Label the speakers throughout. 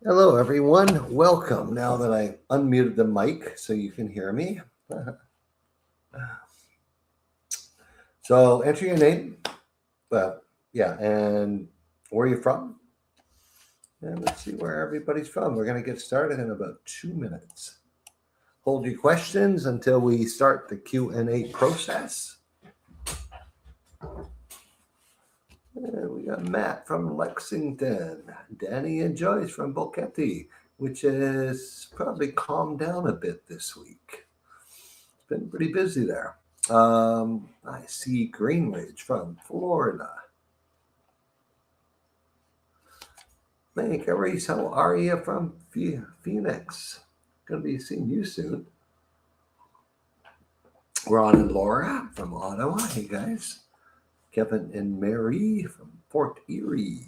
Speaker 1: Hello, everyone. Welcome. Now that I unmuted the mic so you can hear me. So, enter your name. Well, yeah, and where are you from? And let's see where everybody's from. We're going to get started in about 2 minutes. Hold your questions until we start the Q&A process. And we got Matt from Lexington, Danny and Joyce from Boquete, which is probably calmed down a bit this week. It's been pretty busy there. I see Greenridge from Florida. Hey, Reese, how are you from Phoenix? Gonna be seeing you soon. Ron and Laura from Ottawa. Hey, guys. Kevin and Mary from Fort Erie.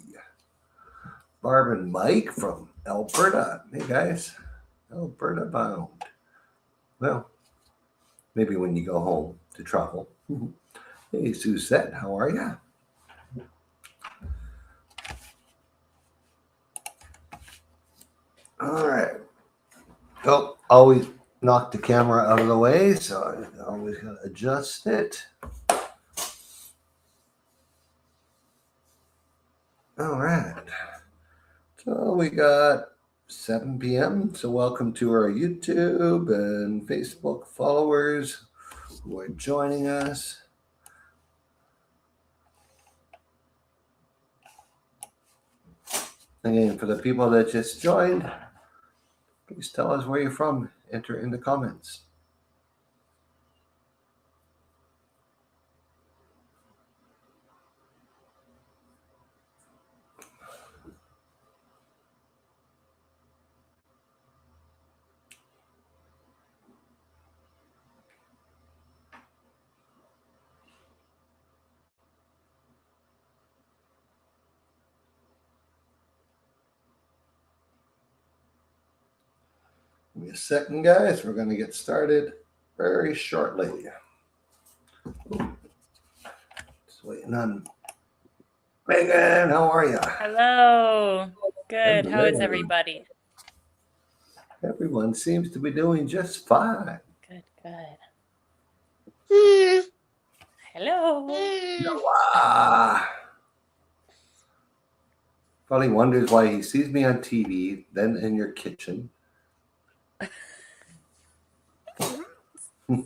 Speaker 1: Barb and Mike from Alberta. Hey, guys. Alberta bound. Well, maybe when you go home to travel. Hey, Suzette, how are you? All right. Oh, always knock the camera out of the way, so I always got to adjust it. All right. So we got 7 p.m. So welcome to our YouTube and Facebook followers who are joining us. Again, for the people that just joined, please tell us where you're from. Enter in the comments. Give me a second, guys. We're going to get started very shortly. Just waiting on Megan. How are you?
Speaker 2: Hello. Good. How is
Speaker 1: Hello.
Speaker 2: everybody?
Speaker 1: Everyone seems to be doing just fine.
Speaker 2: Good, good. Hello.
Speaker 1: Noah probably wonders why he sees me on TV, then in your kitchen.
Speaker 2: A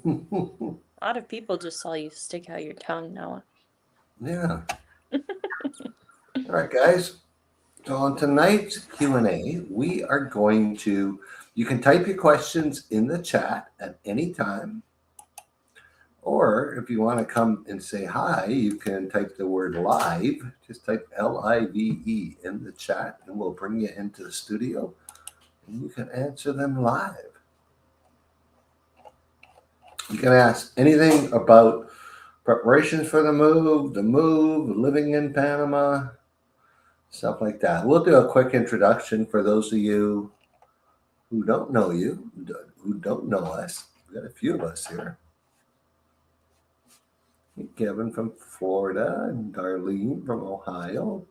Speaker 2: lot of people just saw you stick out your tongue, Noah.
Speaker 1: Yeah. All right, guys. So on tonight's Q&A, we are going to, you can type your questions in the chat at any time. Or if you want to come and say hi, you can type the word live. Just type LIVE in the chat and we'll bring you into the studio and you can answer them live. You can ask anything about preparations for the move, living in Panama, stuff like that. We'll do a quick introduction for those of you who don't know who don't know us. We've got a few of us here. Kevin from Florida and Darlene from Ohio.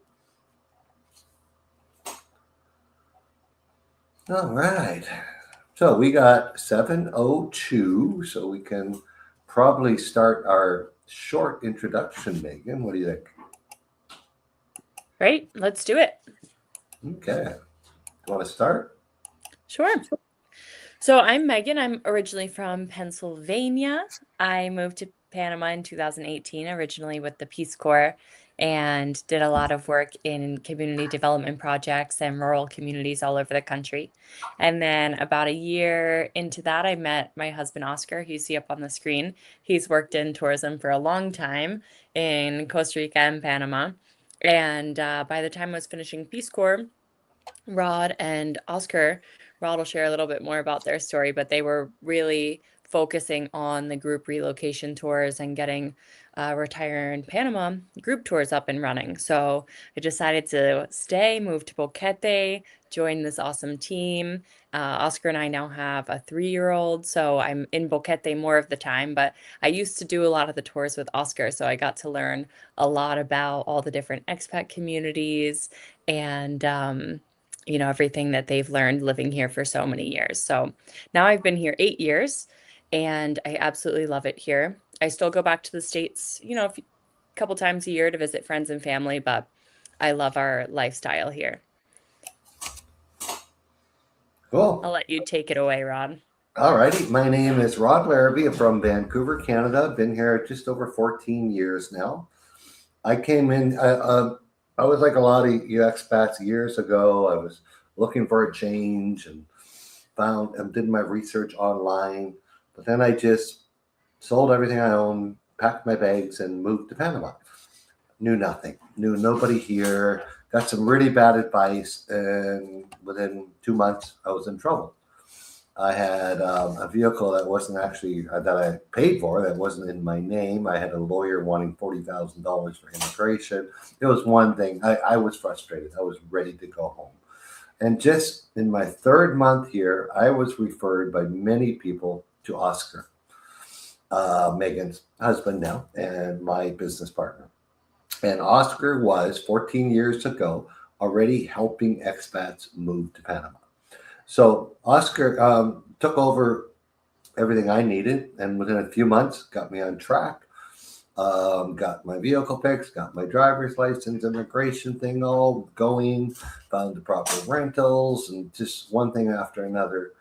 Speaker 1: All right. So we got 7:02, so we can probably start our short introduction, Megan. What do you think?
Speaker 2: Great. Let's do it.
Speaker 1: Okay. Want to start?
Speaker 2: Sure. So I'm Megan. I'm originally from Pennsylvania. I moved to Panama in 2018, originally with the Peace Corps, and did a lot of work in community development projects and rural communities all over the country. And then about a year into that, I met my husband, Oscar, who you see up on the screen. He's worked in tourism for a long time in Costa Rica and Panama. And by the time I was finishing Peace Corps, Rod and Oscar, Rod will share a little bit more about their story, but they were really focusing on the group relocation tours and getting Retire in Panama group tours up and running. So I decided to stay, move to Boquete, join this awesome team. Oscar and I now have a 3-year-old, so I'm in Boquete more of the time, but I used to do a lot of the tours with Oscar, so I got to learn a lot about all the different expat communities and everything that they've learned living here for so many years. So now I've been here 8 years and I absolutely love it here. I still go back to the States, a couple times a year to visit friends and family, but I love our lifestyle here. I'll
Speaker 1: Cool.
Speaker 2: let you take it away, Ron.
Speaker 1: All righty. My name is Rod Larrabee. I'm from Vancouver, Canada. Been here just over 14 years now. I came in, I was like a lot of you expats years ago. I was looking for a change and found and did my research online. But then I just sold everything I owned, packed my bags, and moved to Panama. Knew nothing, knew nobody here, got some really bad advice, and within 2 months, I was in trouble. I had a vehicle that wasn't actually that I paid for, that wasn't in my name. I had a lawyer wanting $40,000 for immigration. It was one thing. I was frustrated. I was ready to go home. And just in my third month here, I was referred by many people to Oscar, Megan's husband now, and my business partner. And Oscar was 14 years ago already helping expats move to Panama. So Oscar took over everything I needed, and within a few months, got me on track. Got my vehicle fixed, got my driver's license, immigration thing all going, found the proper rentals, and just one thing after another,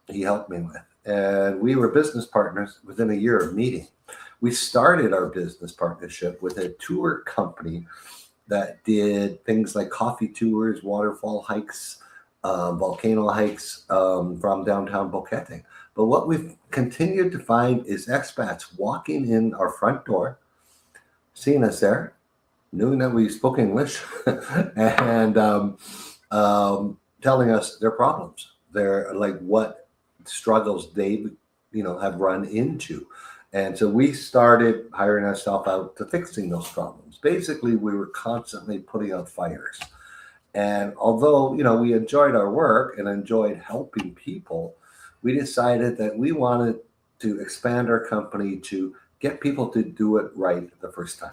Speaker 1: he helped me with. And we were business partners within a year of meeting. We started our business partnership with a tour company that did things like coffee tours, waterfall hikes, volcano hikes from downtown Boquete. But what we've continued to find is expats walking in our front door, seeing us there, knowing that we spoke English, and telling us their problems, their like what struggles they have run into. And so we started hiring ourselves out to fixing those problems. Basically, we were constantly putting out fires. And although, we enjoyed our work and enjoyed helping people, we decided that we wanted to expand our company to get people to do it right the first time.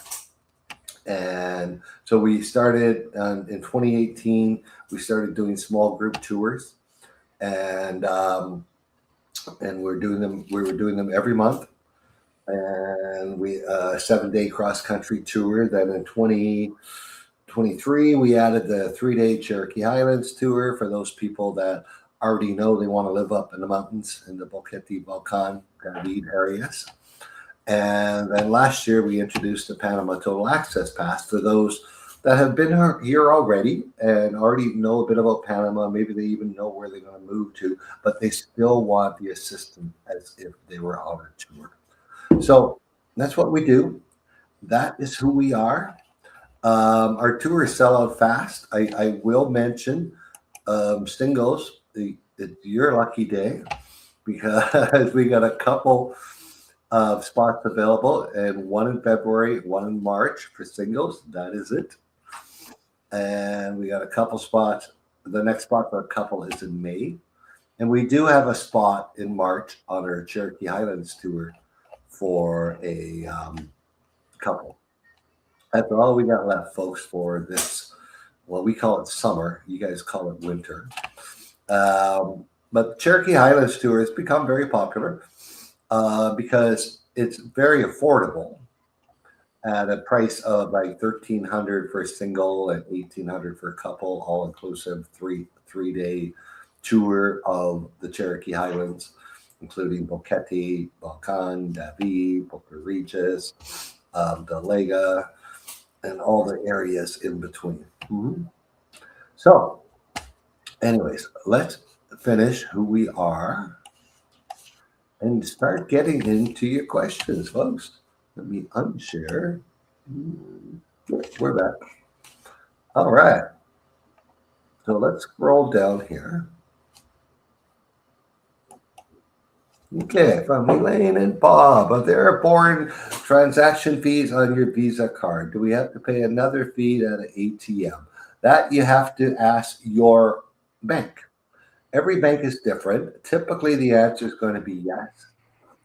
Speaker 1: And so we started in 2018, we started doing small group tours, and we were doing them every month. And we a 7-day cross country tour. Then in 2023, we added the 3-day Cherokee Highlands tour for those people that already know they want to live up in the mountains in the Boquete, Volcan, David areas. And then last year, we introduced the Panama Total Access Pass for those that have been here already and already know a bit about Panama. Maybe they even know where they're going to move to, but they still want the assistance as if they were on a tour. So that's what we do. That is who we are. Our tours sell out fast. I will mention singles. It's your lucky day because we got a couple of spots available, and one in February, one in March for singles. That is it. And we got a couple spots. The next spot for a couple is in May. And we do have a spot in March on our Cherokee Highlands tour for a couple. That's all we got left, folks, for this. Well, we call it summer. You guys call it winter. But the Cherokee Highlands tour has become very popular because it's very affordable at a price of like $1,300 for a single and $1,800 for a couple, all inclusive three-day tour of the Cherokee Highlands, including Boquete, Volcan, David, Boca Regis, Delega, and all the areas in between. Mm-hmm. So, anyways, let's finish who we are and start getting into your questions, folks. Let me unshare. We're back. All right. So let's scroll down here. Okay, from Elaine and Bob. Are there foreign transaction fees on your Visa card? Do we have to pay another fee at an ATM? That you have to ask your bank. Every bank is different. Typically, the answer is going to be yes,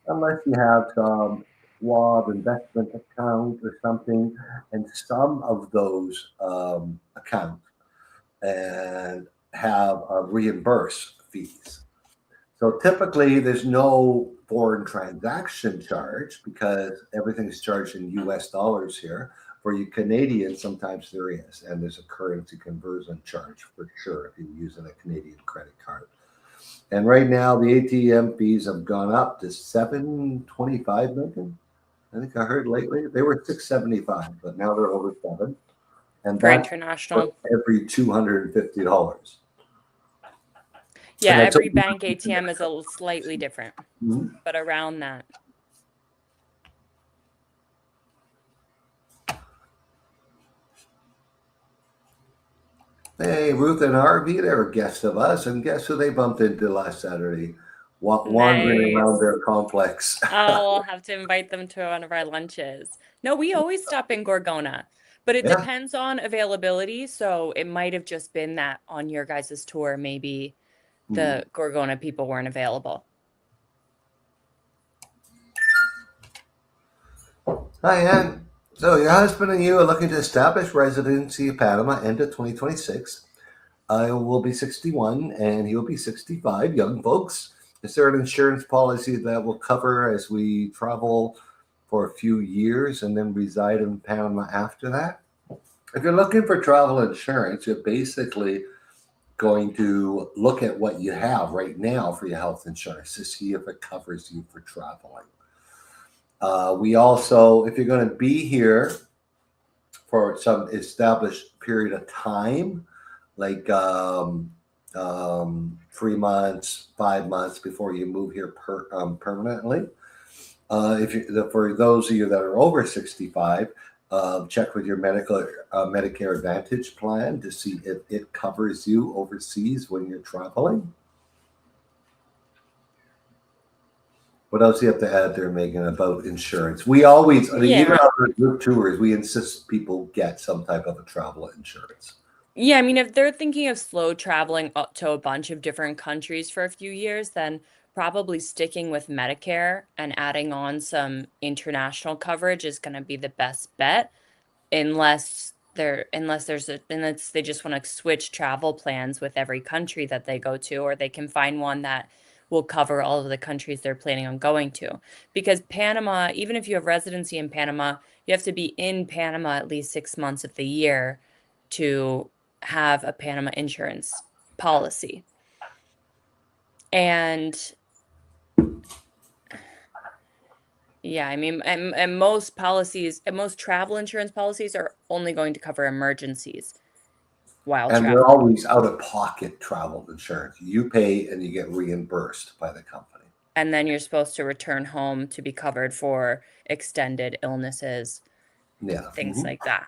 Speaker 1: unless you have some Schwab investment account or something. And some of those accounts and have reimburse fees. So typically there's no foreign transaction charge because everything's charged in US dollars here. For you Canadians, sometimes there is, and there's a currency conversion charge for sure if you're using a Canadian credit card. And right now the ATM fees have gone up to 725 million. I think I heard lately they were 675, but now they're over seven, and
Speaker 2: For
Speaker 1: that's for
Speaker 2: international.
Speaker 1: every $250.
Speaker 2: Yeah,
Speaker 1: And that's
Speaker 2: every bank ATM is a little slightly different,
Speaker 1: Mhm.
Speaker 2: but around that.
Speaker 1: Hey, Ruth and Harvey, they were guests of us, and guess who they bumped into last Saturday? Wandering around
Speaker 2: Nice.
Speaker 1: their complex.
Speaker 2: I'll have to invite them to one of our lunches. No, we always stop in Gorgona, but it
Speaker 1: Yeah.
Speaker 2: depends on availability. So it might have just been that on your guys' tour, maybe the Gorgona people weren't available.
Speaker 1: Hi, Ann. So your husband and you are looking to establish residency in Panama end of 2026. I will be 61 and he'll be 65, young folks. Is there an insurance policy that will cover as we travel for a few years and then reside in Panama after that? If you're looking for travel insurance, you're basically going to look at what you have right now for your health insurance to see if it covers you for traveling. We also, if you're going to be here for some established period of time, like 3 months, 5 months before you move here permanently. If you, for those of you that are over 65, check with your Medicare Advantage plan to see if it covers you overseas when you're traveling. What else do you have to add there, Megan, about insurance? We always, even
Speaker 2: Yeah.
Speaker 1: on our group tours, we insist people get some type of a travel insurance.
Speaker 2: Yeah, I mean, if they're thinking of slow traveling up to a bunch of different countries for a few years, then probably sticking with Medicare and adding on some international coverage is going to be the best bet, unless they just want to switch travel plans with every country that they go to, or they can find one that will cover all of the countries they're planning on going to. Because Panama, even if you have residency in Panama, you have to be in Panama at least 6 months of the year to have a Panama insurance policy. And yeah, I mean, and most policies, and most travel insurance policies are only going to cover emergencies while
Speaker 1: And they're
Speaker 2: traveling.
Speaker 1: always out of pocket travel insurance. You pay and you get reimbursed by the company.
Speaker 2: And then you're supposed to return home to be covered for extended illnesses,
Speaker 1: Yeah.
Speaker 2: things like that.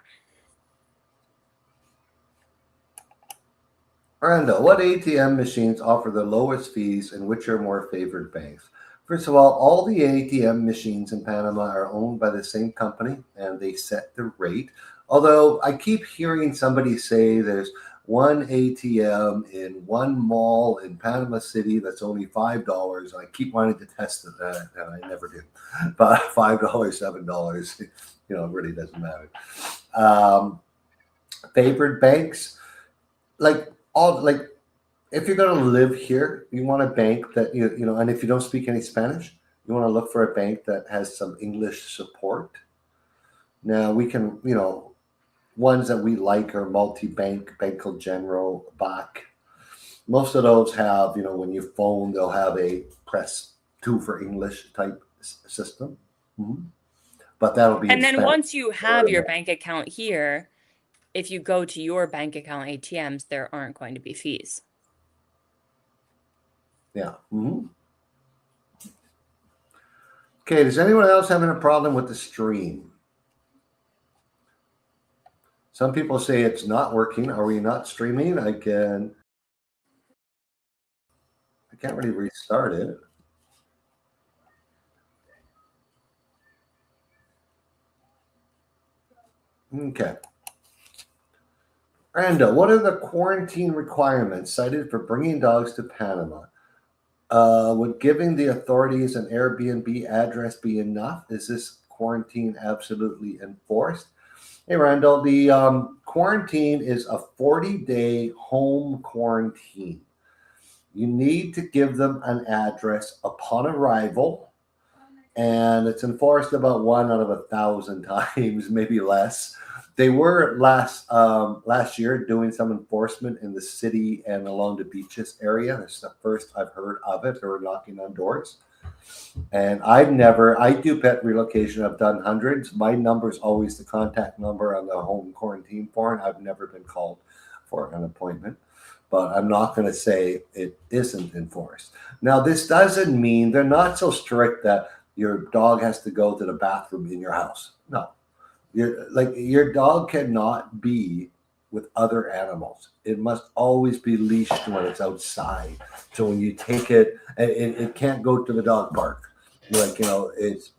Speaker 1: Miranda, what ATM machines offer the lowest fees and which are more favored banks? First of all the ATM machines in Panama are owned by the same company and they set the rate. Although I keep hearing somebody say there's one ATM in one mall in Panama City that's only $5. I keep wanting to test it, and I never do. But $5, $7, it really doesn't matter. Favored banks, like if you're going to live here, you want a bank that and if you don't speak any Spanish, you want to look for a bank that has some English support. Now we can, ones that we like are multi-bank, Banco General, BAC. Most of those have, when you phone, they'll have a press 2 for English type system. Mm-hmm. But that'll be
Speaker 2: And then
Speaker 1: Spanish.
Speaker 2: once you have your bank account here, if you go to your bank account ATMs, there aren't going to be fees.
Speaker 1: Yeah. Mm-hmm. Okay, does anyone else having a problem with the stream? Some people say it's not working. Are we not streaming? I can't really restart it. Okay. Randa, what are the quarantine requirements cited for bringing dogs to Panama? Would giving the authorities an Airbnb address be enough? Is this quarantine absolutely enforced? Hey, Randall, the quarantine is a 40-day home quarantine. You need to give them an address upon arrival, and it's enforced about 1 out of 1,000 times, maybe less. They were last year doing some enforcement in the city and along the beaches area. That's the first I've heard of it. They were knocking on doors. And I do pet relocation. I've done hundreds. My number is always the contact number on the home quarantine form. I've never been called for an appointment, but I'm not going to say it isn't enforced. Now, this doesn't mean they're not so strict that your dog has to go to the bathroom in your house. No, your dog cannot be with other animals. It must always be leashed when it's outside. So when you take it can't go to the dog park. It's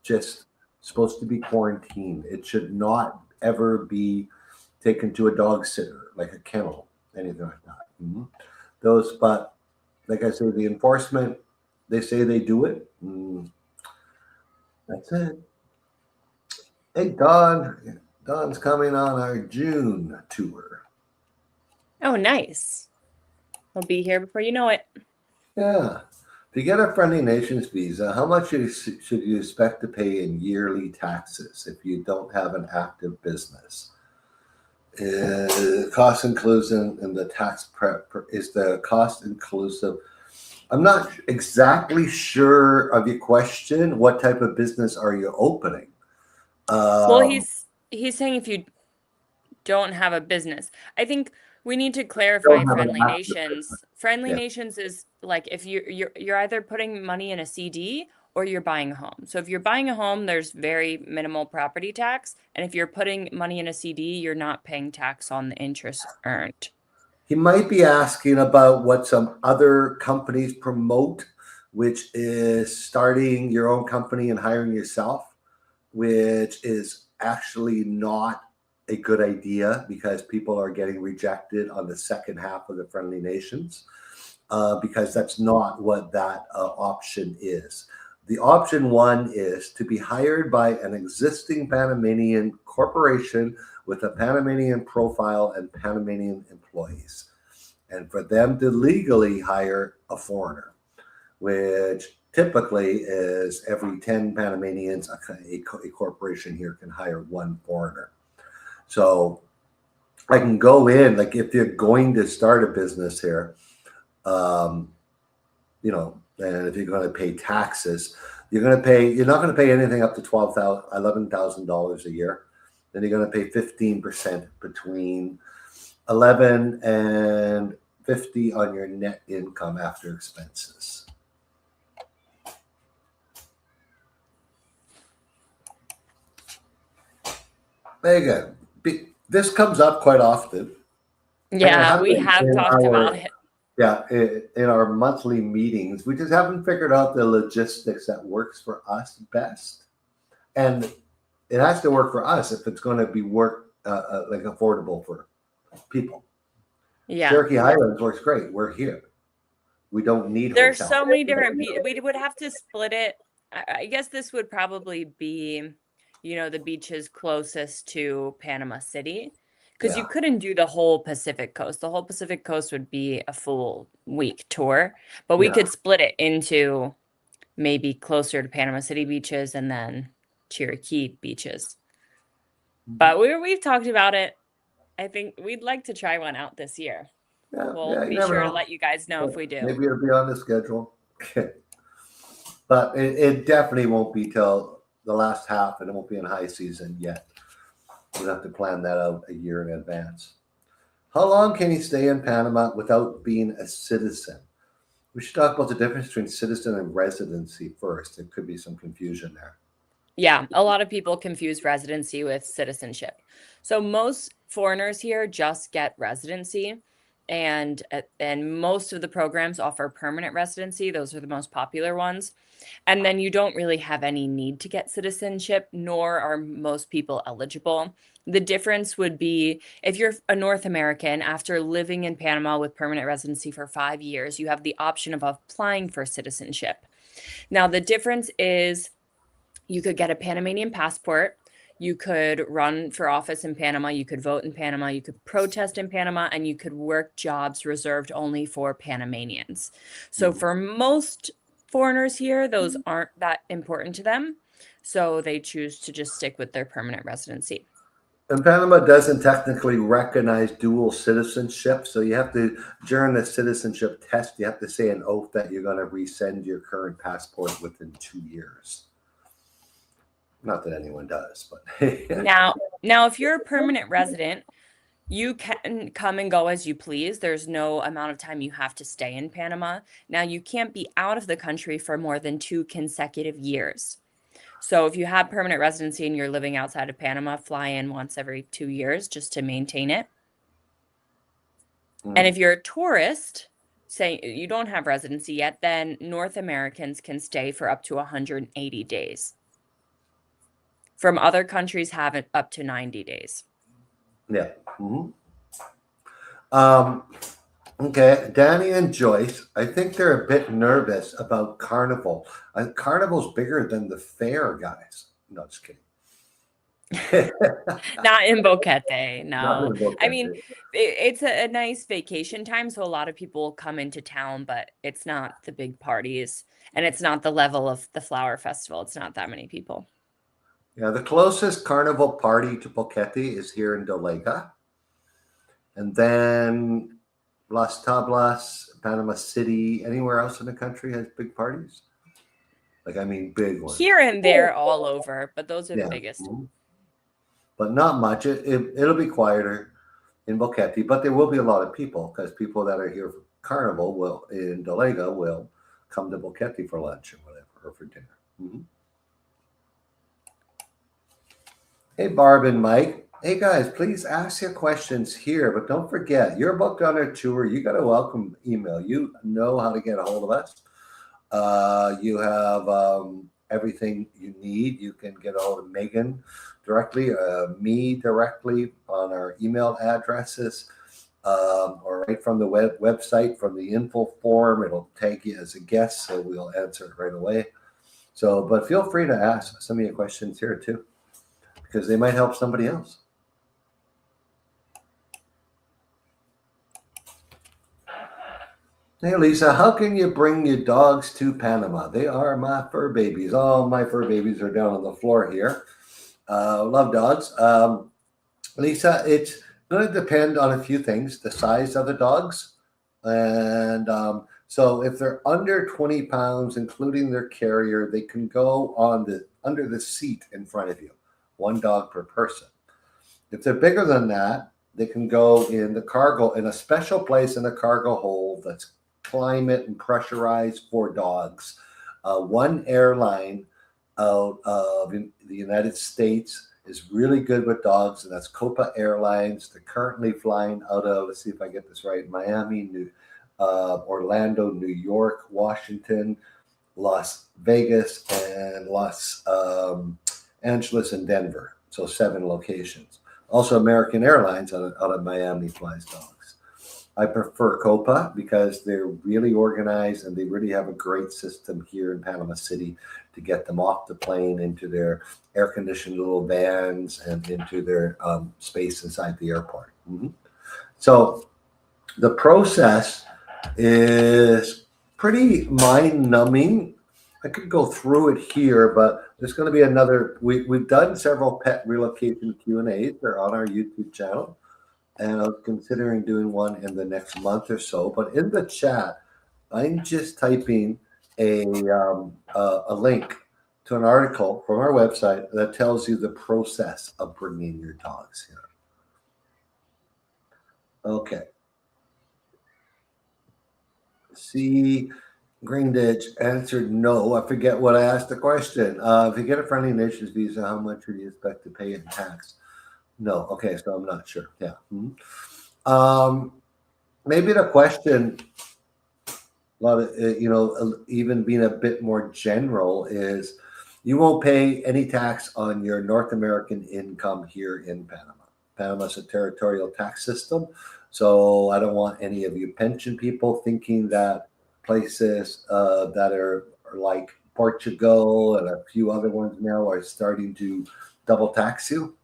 Speaker 1: just supposed to be quarantined. It should not ever be taken to a dog sitter, like a kennel, anything like that. But like I say, the enforcement, they say they do it. That's it. Hey, Don. Don's coming on our June tour.
Speaker 2: Oh, nice. We'll be here before you know it.
Speaker 1: Yeah. If you get a Friendly Nations visa, how much should you expect to pay in yearly taxes if you don't have an active business? Cost inclusive and the tax prep is the cost inclusive. I'm not exactly sure of your question. What type of business are you opening?
Speaker 2: Well, he's saying if you don't have a business. I think we need to clarify Friendly Nations. Friendly Nations is like if you're either putting money in a CD or you're buying a home. So if you're buying a home, there's very minimal property tax, and if you're putting money in a CD, you're not paying tax on the interest earned.
Speaker 1: He might be asking about what some other companies promote, which is starting your own company and hiring yourself, which is actually not a good idea because people are getting rejected on the second half of the Friendly Nations because that's not what that option is. The option one is to be hired by an existing Panamanian corporation with a Panamanian profile and Panamanian employees, and for them to legally hire a foreigner, which typically is every 10 Panamanians, a corporation here can hire one foreigner. So I can go in, like if you're going to start a business here, and if you're going to pay taxes, you're not going to pay anything up to $11,000 a year. Then you're going to pay 15% between 11 and 50 on your net income after expenses. Megan, this comes up quite often.
Speaker 2: Yeah, we have talked about it.
Speaker 1: Yeah, in our monthly meetings, we just haven't figured out the logistics that works for us best. And it has to work for us if it's going to be like affordable for people.
Speaker 2: Yeah.
Speaker 1: Cherokee Highlands works great. We're here. We don't need
Speaker 2: There's
Speaker 1: hotels.
Speaker 2: so many different we would have to split it. I guess this would probably be, the beaches closest to Panama City. Because you couldn't do the whole Pacific Coast. The whole Pacific Coast would be a full week tour. But we could split it into maybe closer to Panama City beaches and then Cherokee beaches. But we've talked about it. I think we'd like to try one out this year. We'll be sure to let you guys know if we do.
Speaker 1: Maybe it'll be on the schedule. But it definitely won't be till the last half, and it won't be in high season yet. We'll have to plan that out a year in advance. How long can you stay in Panama without being a citizen? We should talk about the difference between citizen and residency first. There could be some confusion there.
Speaker 2: Yeah, a lot of people confuse residency with citizenship. So most foreigners here just get residency, and most of the programs offer permanent residency. Those are the most popular ones. And then you don't really have any need to get citizenship, nor are most people eligible. The difference would be if you're a North American, after living in Panama with permanent residency for 5 years, you have the option of applying for citizenship. Now, the difference is you could get a Panamanian passport. You could run for office in Panama, you could vote in Panama, you could protest in Panama, and you could work jobs reserved only for Panamanians. So for most foreigners here, those aren't that important to them. So they choose to just stick with their permanent residency.
Speaker 1: And Panama doesn't technically recognize dual citizenship. So you have to, during the citizenship test, you have to say an oath that you're going to resend your current passport within 2 years. Not that anyone does, but
Speaker 2: Now, if you're a permanent resident, you can come and go as you please. There's no amount of time you have to stay in Panama. Now, you can't be out of the country for more than 2 consecutive years. So if you have permanent residency and you're living outside of Panama, fly in once every 2 years just to maintain it. And if you're a tourist, say you don't have residency yet, then North Americans can stay for up to 180 days. From other countries, have it up to 90 days.
Speaker 1: Yeah. Okay, Danny and Joyce, I think they're a bit nervous about Carnival. Carnival's bigger than the fair, guys. No, just kidding.
Speaker 2: Not in Boquete, no.
Speaker 1: Not in Boquete.
Speaker 2: I mean, it's a nice vacation time, so a lot of people come into town, but it's not the big parties, and it's not the level of the Flower Festival. It's not that many people.
Speaker 1: Yeah, the closest carnival party to Boquete is here in Dolega. And then Las Tablas, Panama City, anywhere else in the country has big parties? Like, I mean, big ones.
Speaker 2: Here and there, all over, but those are the biggest.
Speaker 1: But not much. It'll be quieter in Boquete, but there will be a lot of people because people that are here for Carnival will in Dolega will come to Boquete for lunch or whatever, or for dinner. Hey, Barb and Mike. Hey, guys, please ask your questions here, but don't forget, you're booked on our tour. You got a welcome email. You know how to get a hold of us. You have everything you need. You can get a hold of Megan directly, me directly on our email addresses, or right from the website, from the info form. It'll tag you as a guest, so we'll answer it right away. So, but feel free to ask some of your questions here too, because they might help somebody else. Hey, Lisa, how can you bring your dogs to Panama? They are my fur babies. All my fur babies are down on the floor here. Love dogs. Lisa, it's going to depend on a few things, the size of the dogs. And so if they're under 20 pounds, including their carrier, they can go on under the seat in front of you, 1 dog per person. If they're bigger than that, they can go in the cargo, in a special place in the cargo hold that's climate and pressurized for dogs. One airline out of the United States is really good with dogs, and that's Copa Airlines. They're currently flying out of, let's see if I get this right, Miami, Orlando, New York, Washington, Las Vegas, and Los Angeles and Denver. So 7 locations. Also, American Airlines out of Miami flies dogs. I prefer Copa because they're really organized and they really have a great system here in Panama City to get them off the plane into their air-conditioned little vans and into their space inside the airport. So the process is pretty mind-numbing. I could go through it here, but there's going to be another. We've done several pet relocation Q&As. They're on our YouTube channel. And I'm considering doing one in the next month or so. But in the chat, I'm just typing a link to an article from our website that tells you the process of bringing your dogs here. Okay. See, Greenditch answered no. I forget what I asked the question. If you get a friendly nations visa, how much would you expect to pay in tax? No. Okay, so I'm not sure. Yeah. Maybe the question, a lot of even being a bit more general, is you won't pay any tax on your North American income here in Panama. Panama's a territorial tax system, so I don't want any of you pension people thinking that places that are like Portugal and a few other ones now are starting to double tax you.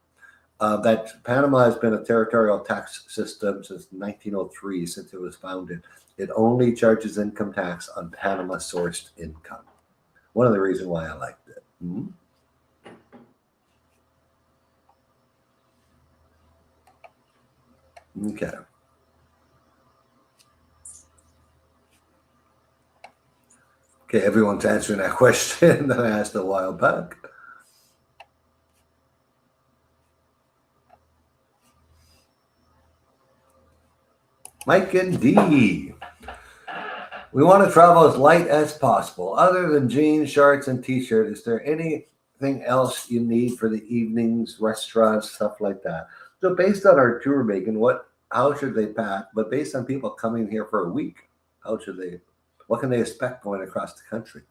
Speaker 1: That Panama has been a territorial tax system since 1903, since it was founded. It only charges income tax on Panama-sourced income. One of the reasons why I liked it. Mhm. Okay. Okay, everyone's answering that question that I asked a while back. Mike and D. We want to travel as light as possible. Other than jeans, shorts, and t-shirt, is there anything else you need for the evenings, restaurants, stuff like that? So based on our tour, Megan, how should they pack? But based on people coming here for a week, what can they expect going across the country?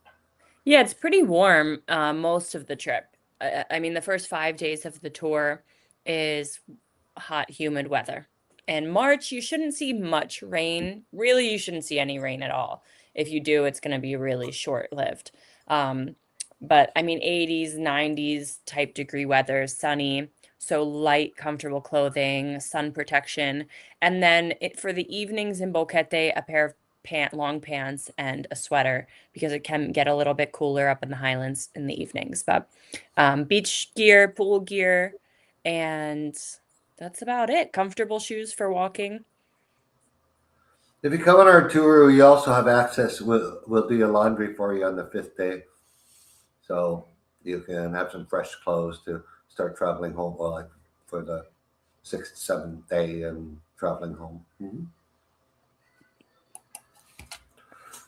Speaker 2: Yeah, it's pretty warm most of the trip. I mean, the first 5 days of the tour is hot, humid weather. In March, you shouldn't see much rain. Really, you shouldn't see any rain at all. If you do, it's going to be really short-lived. Um, but I mean, 80s, 90s type degree weather, sunny, so light, comfortable clothing, sun protection. And then for the evenings in Boquete, a pair of long pants and a sweater because it can get a little bit cooler up in the highlands in the evenings. But beach gear, pool gear, and that's about it. Comfortable shoes for walking.
Speaker 1: If you come on our tour, we also have access. We'll do your laundry for you on the 5th day, so you can have some fresh clothes to start traveling home. Well, like for the 6th, 7th day and traveling home. Mm-hmm.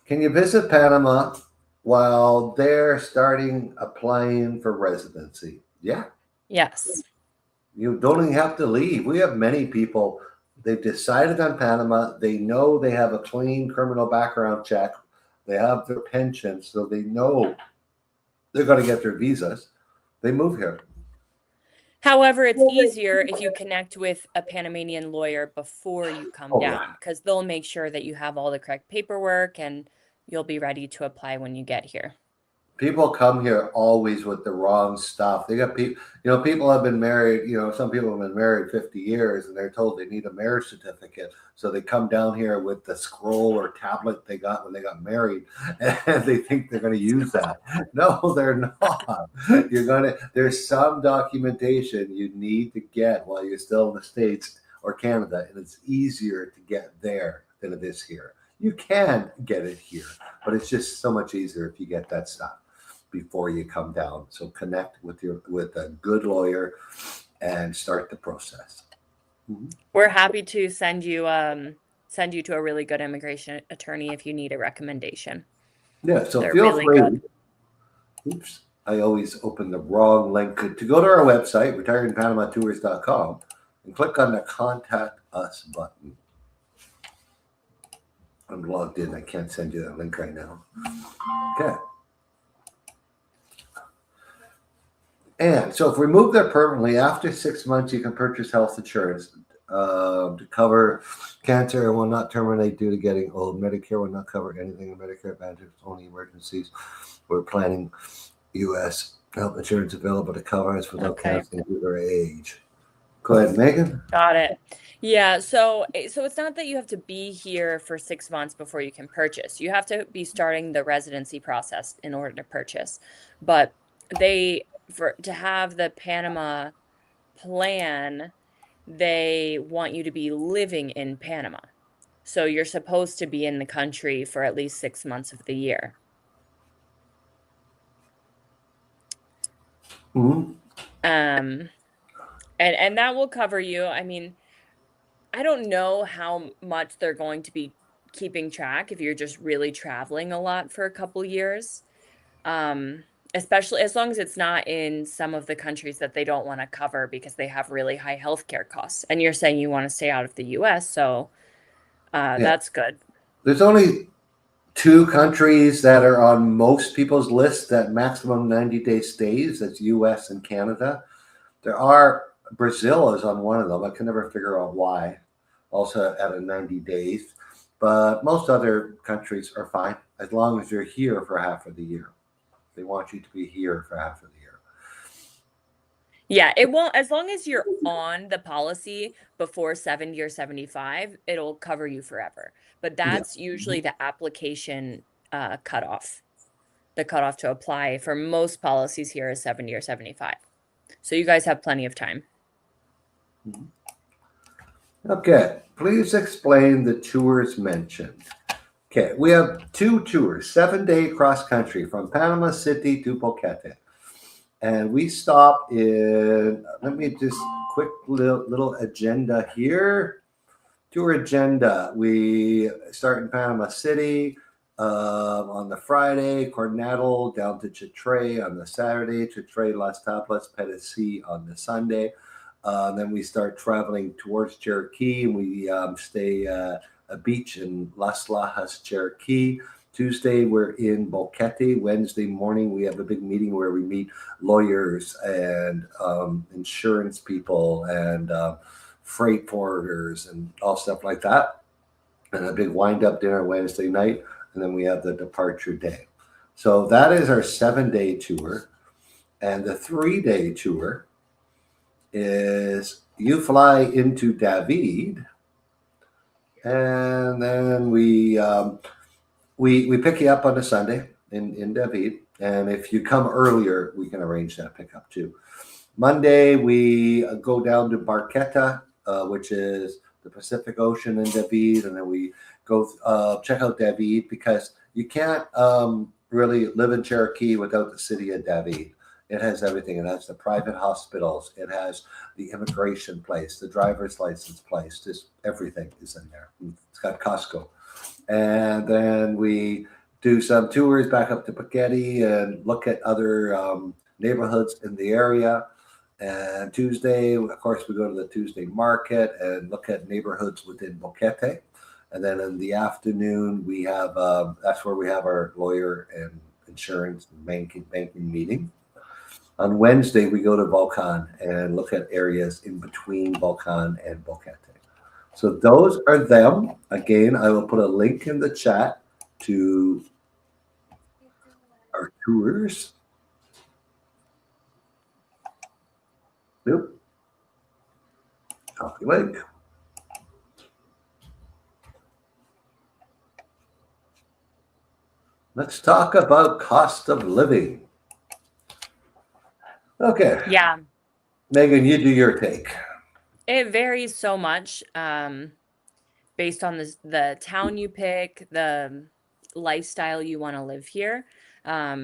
Speaker 1: Can you visit Panama while they're starting applying for residency? Yeah.
Speaker 2: Yes.
Speaker 1: You don't even have to leave. We have many people, they've decided on Panama. They know they have a clean criminal background check. They have their pension, so they know they're going to get their visas. They move here.
Speaker 2: However, it's easier if you connect with a Panamanian lawyer before you come down because they'll make sure that you have all the correct paperwork and you'll be ready to apply when you get here.
Speaker 1: People come here always with the wrong stuff. They got people, people have been married, some people have been married 50 years and they're told they need a marriage certificate. So they come down here with the scroll or tablet they got when they got married and they think they're going to use that. No, they're not. There's some documentation you need to get while you're still in the States or Canada, and it's easier to get there than it is here. You can get it here, but it's just so much easier if you get that stuff before you come down. So connect with a good lawyer and start the process. Mm-hmm.
Speaker 2: We're happy to send you to a really good immigration attorney if you need a recommendation.
Speaker 1: Yeah, so
Speaker 2: They're
Speaker 1: feel
Speaker 2: really
Speaker 1: free.
Speaker 2: good.
Speaker 1: Oops, I always open the wrong link. To go to our website, retiredinpanamatours.com, and click on the Contact Us button. I'm logged in. I can't send you that link right now. Okay. And so if we move there permanently, after 6 months, you can purchase health insurance to cover cancer and will not terminate due to getting old. Medicare will not cover anything in Medicare Advantage, only emergencies. We're planning U.S. health insurance available to cover us without canceling due to our age. Go ahead, Megan.
Speaker 2: Got it. Yeah, so it's not that you have to be here for 6 months before you can purchase. You have to be starting the residency process in order to purchase. But to have the Panama plan, they want you to be living in Panama. So you're supposed to be in the country for at least 6 months of the year.
Speaker 1: Mm-hmm.
Speaker 2: And that will cover you. I mean, I don't know how much they're going to be keeping track if you're just really traveling a lot for a couple years. Especially as long as it's not in some of the countries that they don't want to cover because they have really high healthcare costs. And you're saying you want to stay out of the US, so that's good.
Speaker 1: There's only 2 countries that are on most people's list that maximum 90-day stays. That's US and Canada. Brazil is on one of them. I can never figure out why. Also at a 90 days. But most other countries are fine as long as you're here for half of the year. They want you to be here for half of the year.
Speaker 2: Yeah, it won't, as long as you're on the policy before 70 or 75, it'll cover you forever. But
Speaker 1: Yeah.
Speaker 2: that's usually the application cutoff. The cutoff to apply for most policies here is 70 or 75. So you guys have plenty of time.
Speaker 1: Okay, please explain the tours mentioned. Okay, we have two tours, 7-day cross country from Panama City to Boquete. And we stop in, let me just quick little agenda here. Tour agenda. We start in Panama City on the Friday, Coronado down to Chitre on the Saturday, Chitre, Las Tablas, Pedesi on the Sunday. Then we start traveling towards Cherokee, and we stay a beach in Las Lajas, Cherokee. Tuesday, we're in Boquete. Wednesday morning, we have a big meeting where we meet lawyers and insurance people and freight forwarders and all stuff like that. And a big wind-up dinner Wednesday night, and then we have the departure day. So that is our 7-day tour. And the 3-day tour is you fly into David, and then we pick you up on a Sunday in David. And if you come earlier, we can arrange that pickup too. Monday, we go down to Barqueta, which is the Pacific Ocean in David, and then we go check out David because you can't really live in Cherokee without the city of David. It has everything. It has the private hospitals. It has the immigration place, the driver's license place. Just everything is in there. It's got Costco. And then we do some tours back up to Paquete and look at other neighborhoods in the area. And Tuesday, of course, we go to the Tuesday market and look at neighborhoods within Boquete. And then in the afternoon, we have that's where we have our lawyer and insurance and banking meeting. On Wednesday, we go to Volcan and look at areas in between Volcan and Boquete. So those are them. Again, I will put a link in the chat to our tours. Yep. Copy link. Let's talk about cost of living. Okay.
Speaker 2: Yeah.
Speaker 1: Megan, you do your take.
Speaker 2: It varies so much based on the town you pick, the lifestyle you want to live here. I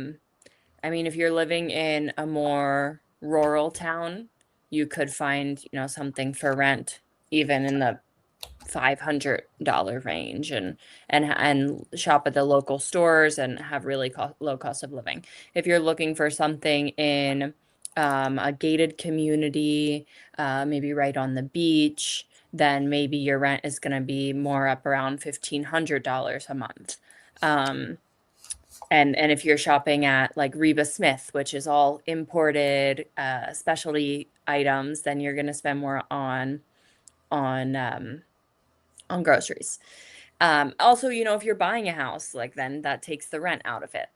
Speaker 2: mean, if you're living in a more rural town, you could find, something for rent even in the $500 range and shop at the local stores and have really low cost of living. If you're looking for something in a gated community, maybe right on the beach, then maybe your rent is going to be more up around $1,500 a month. And if you're shopping at like Reba Smith, which is all imported specialty items, then you're going to spend more on groceries. Also, if you're buying a house, like then that takes the rent out of it.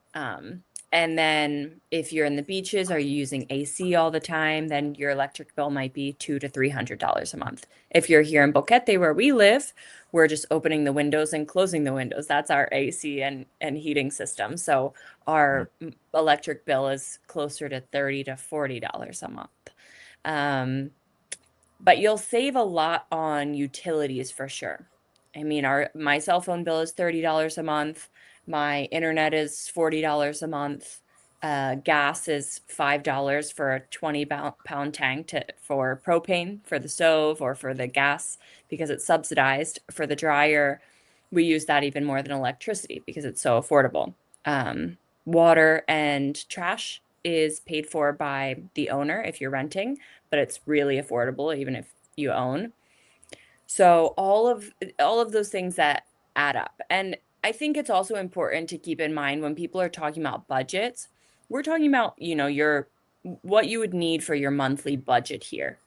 Speaker 2: And then if you're in the beaches, are you using AC all the time? Then your electric bill might be $200 to $300 a month. If you're here in Boquete, where we live, we're just opening the windows and closing the windows. That's our AC and heating system. So our electric bill is closer to $30 to $40 a month. But you'll save a lot on utilities for sure. I mean, my cell phone bill is $30 a month. My internet is $40 a month. Gas is $5 for a 20-pound tank for propane for the stove or for the gas because it's subsidized. For the dryer, we use that even more than electricity because it's so affordable. Water and trash is paid for by the owner if you're renting, but it's really affordable even if you own. So all of those things that add up. And I think it's also important to keep in mind when people are talking about budgets, we're talking about, what you would need for your monthly budget here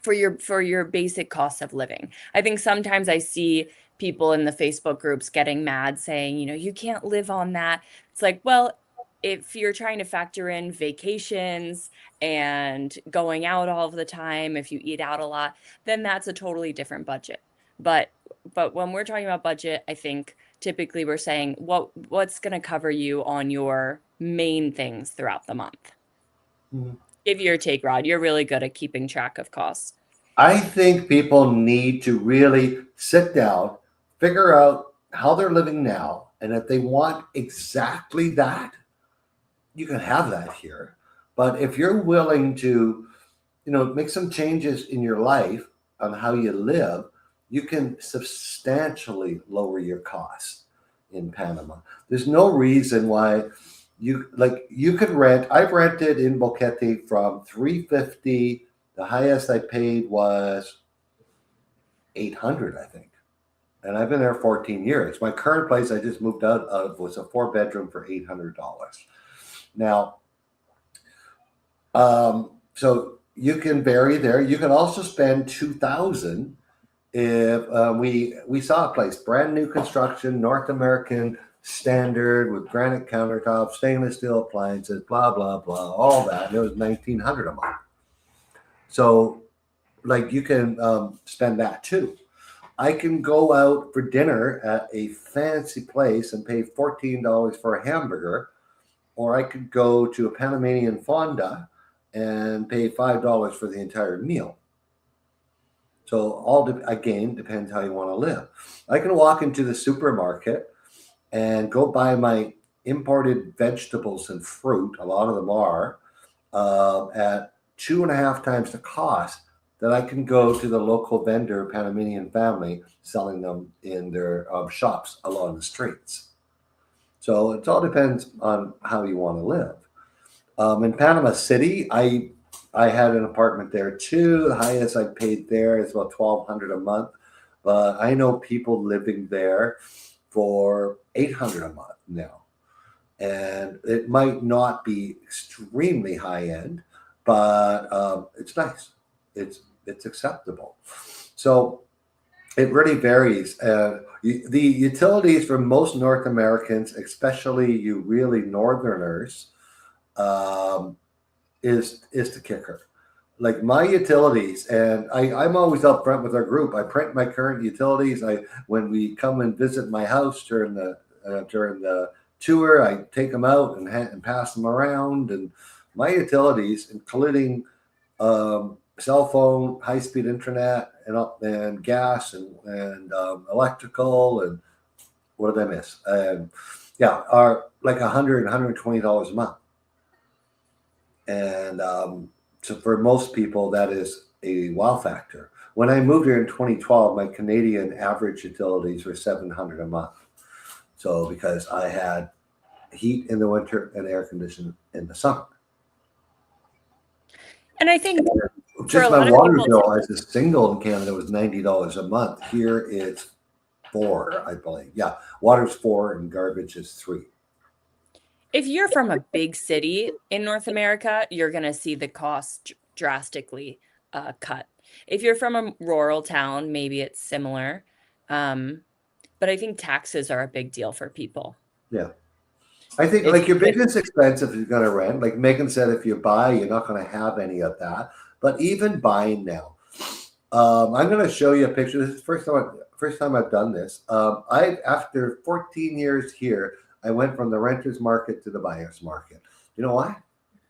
Speaker 2: for your basic cost of living. I think sometimes I see people in the Facebook groups getting mad saying, you can't live on that. It's like, well, if you're trying to factor in vacations and going out all the time, if you eat out a lot, then that's a totally different budget. But when we're talking about budget, I think typically we're saying what's going to cover you on your main things throughout the month.
Speaker 1: Mhm.
Speaker 2: Give your take, Rod. You're really good at keeping track of costs.
Speaker 1: I think people need to really sit down, figure out how they're living now, and if they want exactly that, you can have that here. But if you're willing to, make some changes in your life on how you live, you can substantially lower your costs in Panama. There's no reason why you could rent. I've rented in Boquete from 350. The highest I paid was 800, I think. And I've been there 14 years. My current place I just moved out of was a 4-bedroom for $800. Now, so you can vary there. You can also spend 2,000 if we saw a place, brand new construction, North American standard with granite countertops, stainless steel appliances, blah blah blah, all that. And it was 1,900 a month. So, you can spend that too. I can go out for dinner at a fancy place and pay $14 for a hamburger, or I could go to a Panamanian fonda and pay $5 for the entire meal. So again, depends how you want to live. I can walk into the supermarket and go buy my imported vegetables and fruit. A lot of them are at 2.5 times the cost that I can go to the local vendor, Panamanian family, selling them in their shops along the streets. So it all depends on how you want to live. In Panama City, I had an apartment there too. The highest I paid there is about $1,200 a month, but I know people living there for $800 a month now, and it might not be extremely high end, but it's nice. It's acceptable. So it really varies. The utilities for most North Americans, especially you really Northerners, is the kicker. Like my utilities, and I'm always upfront with our group. I print my current utilities. When we come and visit my house during the tour, I take them out and pass them around. And my utilities, including cell phone, high-speed internet, and gas and electrical, and what did I miss? Are like $100, $120 a month. And so for most people, that is a wow factor. When I moved here in 2012, my Canadian average utilities were $700 a month. So because I had heat in the winter and air conditioning in the summer.
Speaker 2: And I think
Speaker 1: just my water bill as a single in Canada was $90 a month. Here it's $4, I believe. Yeah, water's $4 and garbage is $3.
Speaker 2: If you're from a big city in North America, you're going to see the cost drastically cut. If you're from a rural town, maybe it's similar. But I think taxes are a big deal for people.
Speaker 1: Yeah. I think your biggest expense if you're going to rent, like Megan said, if you buy, you're not going to have any of that. But even buying now, I'm going to show you a picture. This is the first time I've done this. After 14 years here, I went from the renter's market to the buyer's market. You know why?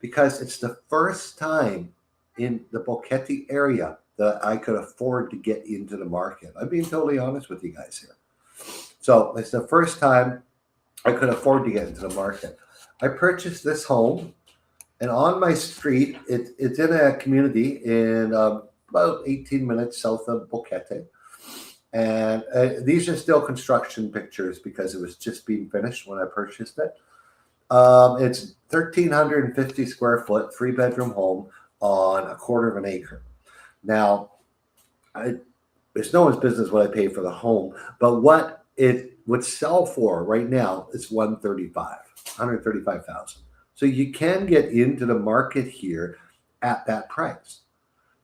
Speaker 1: Because it's the first time in the Boquete area that I could afford to get into the market. I'm being totally honest with you guys here. So it's the first time I could afford to get into the market. I purchased this home, and on my street, it's in a community in about 18 minutes south of Boquete. And these are still construction pictures because it was just being finished when I purchased it. It's 1,350 square foot, 3-bedroom home on 1/4 of an acre. Now, it's no one's business what I paid for the home, but what it would sell for right now is $135,000. So you can get into the market here at that price.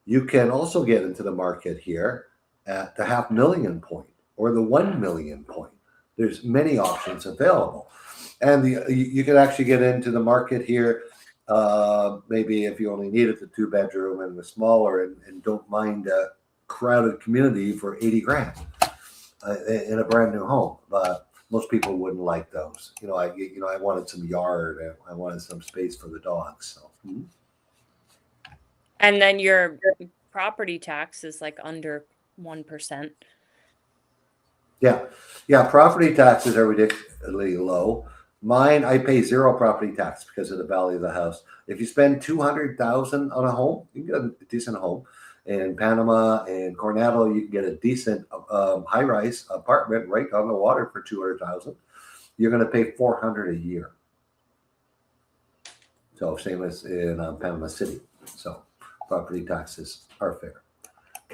Speaker 1: You can also get into the market here at the $500,000 point or the $1 million point. There's many options available. And you can actually get into the market here. Maybe if you only needed the 2 bedroom and the smaller, and don't mind a crowded community for 80 grand in a brand new home. But most people wouldn't like those. I wanted some yard, and I wanted some space for the dogs. So.
Speaker 2: And then your property tax is like under 1%.
Speaker 1: Yeah. Property taxes are ridiculously low. Mine, I pay zero property tax because of the value of the house. If you spend 200,000 on a home, you can get a decent home. In Panama and Coronado, you can get a decent high-rise apartment right on the water for 200,000. You're going to pay 400 a year. So same as in Panama City. So property taxes are fair.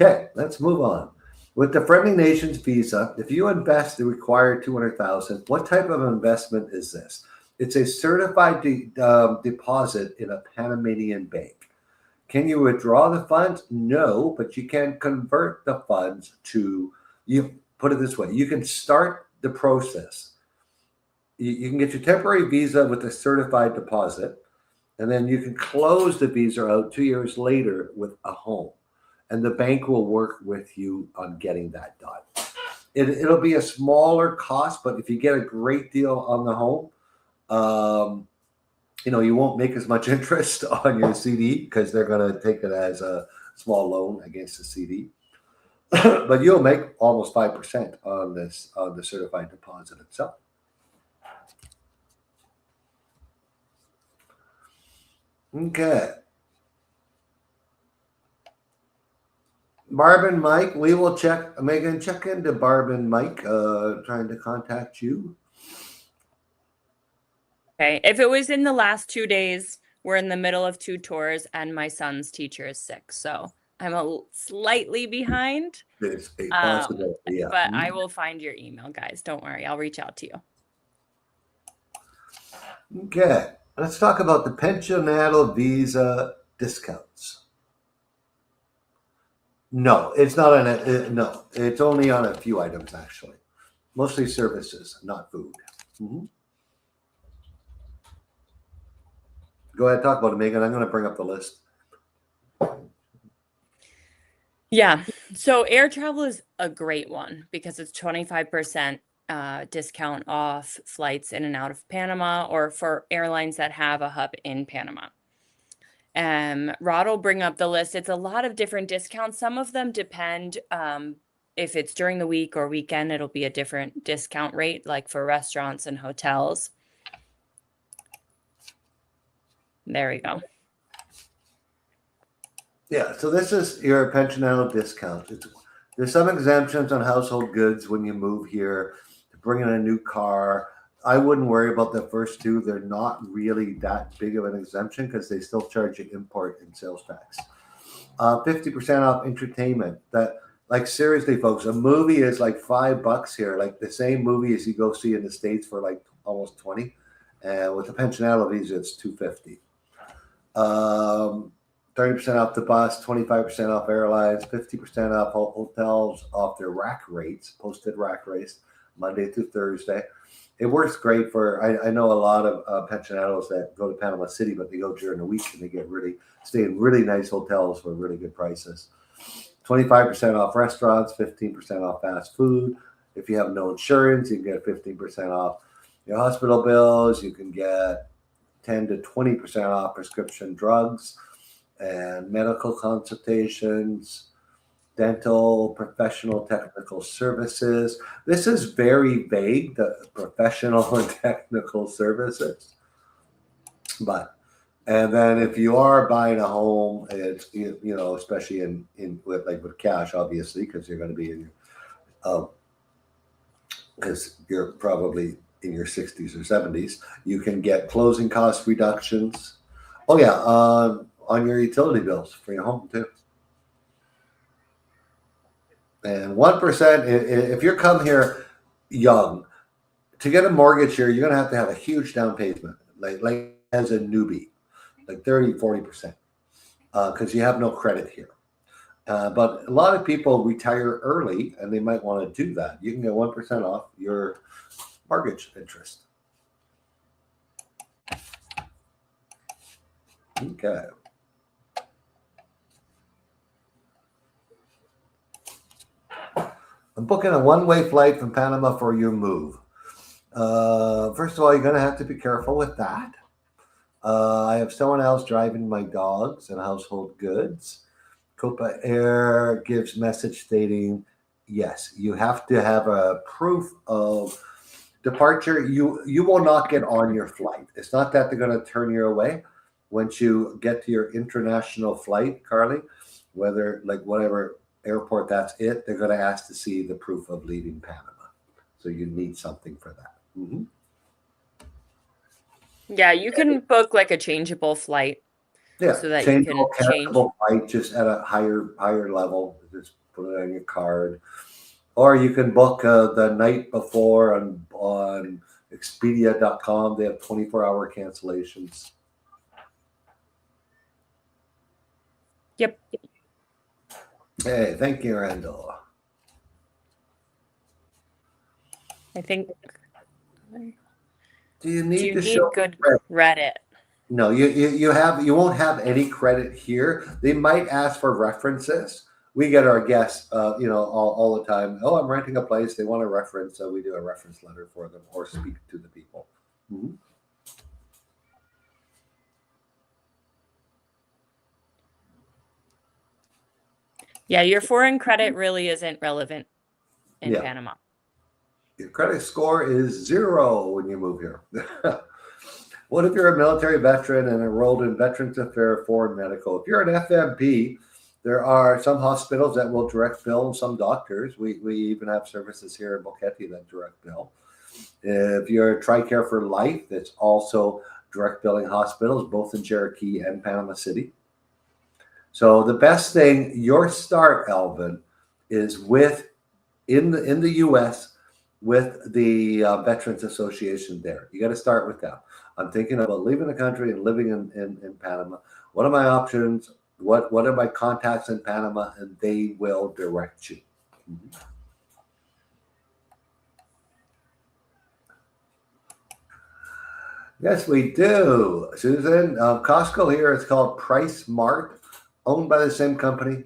Speaker 1: Okay, let's move on. With the Friendly Nations visa, if you invest the required 200,000, what type of investment is this? It's a certified deposit in a Panamanian bank. Can you withdraw the funds? No, but you can convert the funds to, you put it this way, you can start the process. You can get your temporary visa with a certified deposit, and then you can close the visa out 2 years later with a home. And the bank will work with you on getting that done. It'll be a smaller cost, but if you get a great deal on the home, you won't make as much interest on your CD because they're going to take it as a small loan against the CD. But you'll make almost 5% on the certified deposit itself. Okay. Barb and Mike, we will check. Megan, check into Barb and Mike, trying to contact you.
Speaker 2: Okay. If it was in the last 2 days, we're in the middle of 2 tours and my son's teacher is sick. So I'm slightly behind.
Speaker 1: There's a possibility, yeah.
Speaker 2: But I will find your email, guys. Don't worry. I'll reach out to you.
Speaker 1: Okay. Let's talk about the pensionado visa discounts. No, it's not no, it's only on a few items, actually. Mostly services, not food. Go ahead, talk about it, Megan. I'm going to bring up the list.
Speaker 2: Yeah. So air travel is a great one because it's 25% discount off flights in and out of Panama, or for airlines that have a hub in Panama. Rod will bring up the list. It's a lot of different discounts. Some of them depend if it's during the week or weekend, it'll be a different discount rate, like for restaurants and hotels. There we go.
Speaker 1: Yeah, so this is your pensionado discount. There's some exemptions on household goods when you move here, to bring in a new car. I wouldn't worry about the first two. They're not really that big of an exemption because they still charge you import and sales tax. 50% off entertainment. Like seriously, folks, a movie is like $5 here. Like the same movie as you go see in the States for like almost 20. And with the pensionado visa, it's $250. 30% off the bus, 25% off airlines, 50% off hotels off their rack rates, posted rack rates, Monday through Thursday. It works great for, I know a lot of pensionados that go to Panama City, but they go during the week and they stay in really nice hotels for really good prices. 25% off restaurants, 15% off fast food. If you have no insurance, you can get 15% off your hospital bills. You can get 10 to 20% off prescription drugs and medical consultations, dental, professional technical services. This is very vague, the professional and technical services. And then if you are buying a home, it's, especially with cash, obviously, because you're going to be in your, because you're probably in your 60s or 70s, you can get closing cost reductions. Oh yeah, on your utility bills for your home too. And 1%, if you come here young, to get a mortgage here, you're going to have a huge down payment, like as a newbie, like 30, 40%, because you have no credit here. But a lot of people retire early and they might want to do that. You can get 1% off your mortgage interest. Okay. I'm booking a one-way flight from Panama for your move. First of all, you're going to have to be careful with that. I have someone else driving my dogs and household goods. Copa Air gives message stating, yes, you have to have a proof of departure. You will not get on your flight. It's not that they're going to turn you away. Once you get to your international flight, Carly, whether like whatever airport that's it, they're going to ask to see the proof of leaving Panama. So you need something for that. Mm-hmm.
Speaker 2: Yeah, you can book like a changeable flight
Speaker 1: Yeah,
Speaker 2: so that you can
Speaker 1: changeable,
Speaker 2: change.
Speaker 1: cancelable flight just at a higher level. Just put it on your card, or you can book the night before on Expedia.com. They have 24-hour cancellations.
Speaker 2: Yep.
Speaker 1: Hey, thank you, Randall.
Speaker 2: I think.
Speaker 1: Do you
Speaker 2: Do
Speaker 1: need
Speaker 2: you
Speaker 1: to
Speaker 2: need
Speaker 1: show
Speaker 2: good
Speaker 1: credit?
Speaker 2: credit?
Speaker 1: No, you won't have any credit here. They might ask for references. We get our guests, all the time. Oh, I'm renting a place. They want a reference, so we do a reference letter for them or speak to the people. Mm-hmm.
Speaker 2: Yeah, your foreign credit really isn't relevant in Panama.
Speaker 1: Your credit score is 0 when you move here. What if you're a military veteran and enrolled in Veterans Affairs Foreign Medical? If you're an FMP, there are some hospitals that will direct bill, some doctors. We even have services here in Boquete that direct bill. If you're TRICARE for Life, that's also direct billing hospitals, both in Cherokee and Panama City. So the best thing, your start, Elvin, is in the U.S. with the Veterans Association there. You got to start with that. I'm thinking about leaving the country and living in Panama. What are my options? What are my contacts in Panama? And they will direct you. Mm-hmm. Yes, we do, Susan. Costco here is called Price Mart, owned by the same company.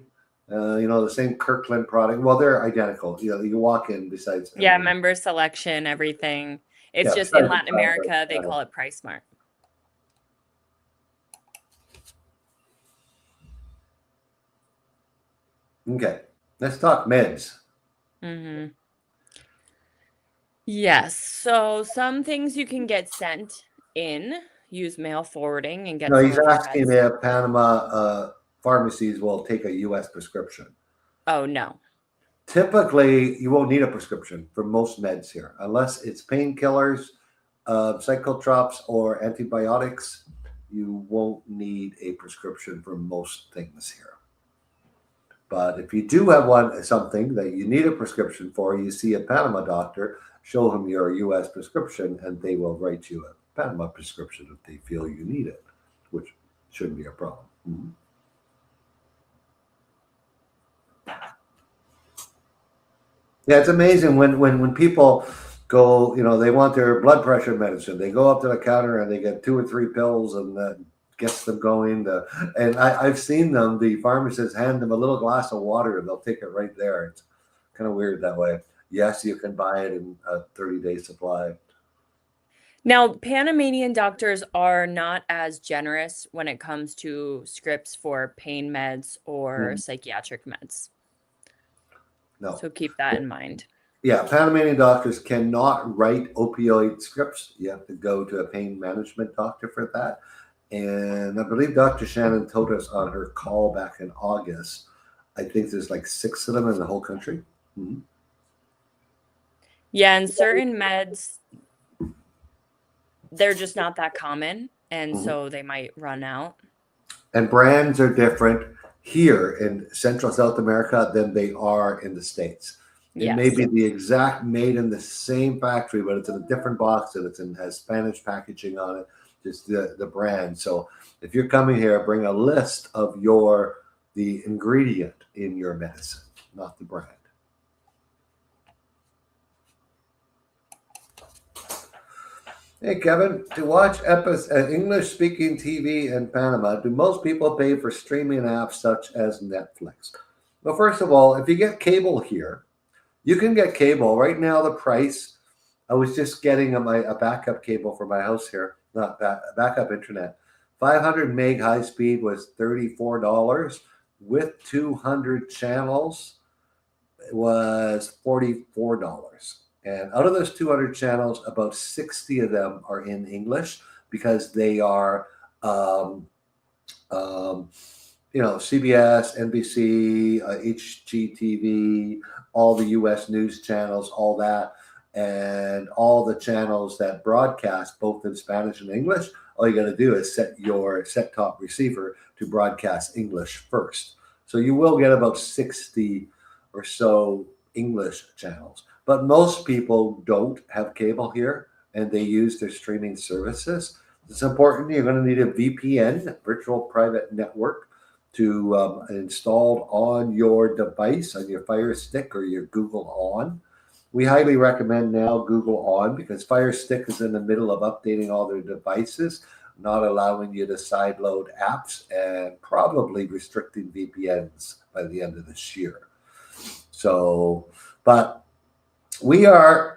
Speaker 1: The same Kirkland product. Well, they're identical. You walk in besides.
Speaker 2: Yeah, member selection, everything. It's just in Latin America, they call it Price Mart.
Speaker 1: Okay, let's talk meds.
Speaker 2: Mm-hmm. Yes. So some things you can get sent in, use mail forwarding and get
Speaker 1: No,
Speaker 2: some
Speaker 1: he's
Speaker 2: of your
Speaker 1: asking
Speaker 2: meds.
Speaker 1: if Panama pharmacies will take a U.S. prescription.
Speaker 2: Oh, no.
Speaker 1: Typically, you won't need a prescription for most meds here, unless it's painkillers, psychotrops, or antibiotics. You won't need a prescription for most things here. But if you do have something that you need a prescription for, you see a Panama doctor, show him your U.S. prescription, and they will write you a Panama prescription if they feel you need it, which shouldn't be a problem. Mm-hmm. Yeah, it's amazing when people go, they want their blood pressure medicine. They go up to the counter and they get 2 or 3 pills, and that gets them going. And I've seen them, the pharmacists hand them a little glass of water, and they'll take it right there. It's kind of weird that way. Yes, you can buy it in a 30-day supply.
Speaker 2: Now, Panamanian doctors are not as generous when it comes to scripts for pain meds or psychiatric meds.
Speaker 1: No.
Speaker 2: So keep that in mind.
Speaker 1: Yeah, Panamanian doctors cannot write opioid scripts. You have to go to a pain management doctor for that. And I believe Dr. Shannon told us on her call back in August, I think there's like 6 of them in the whole country. Mm-hmm.
Speaker 2: Yeah, and certain meds, they're just not that common, and so they might run out.
Speaker 1: And brands are different here in Central South America than they are in the States. It may be the exact made in the same factory, but it's in a different box and has Spanish packaging on it, just the brand. So if you're coming here, bring a list of the ingredient in your medicine, not the brand. Hey Kevin, to watch English-speaking TV in Panama, do most people pay for streaming apps such as Netflix? Well, first of all, if you get cable here, you can get cable right now. The price, I was just getting a backup cable for my house here, not backup internet. 500 meg high speed was $34 with 200 channels. It was $44. And out of those 200 channels, about 60 of them are in English because they are, um, um, CBS, NBC, HGTV, all the US news channels, all that, and all the channels that broadcast both in Spanish and English. All you got to do is set your set top receiver to broadcast English first. So you will get about 60 or so English channels. But most people don't have cable here and they use their streaming services. It's important. You're going to need a VPN, virtual private network, to installed on your device, on your Fire Stick or your Google On. We highly recommend now Google On because Fire Stick is in the middle of updating all their devices, not allowing you to sideload apps and probably restricting VPNs by the end of this year. So, but we are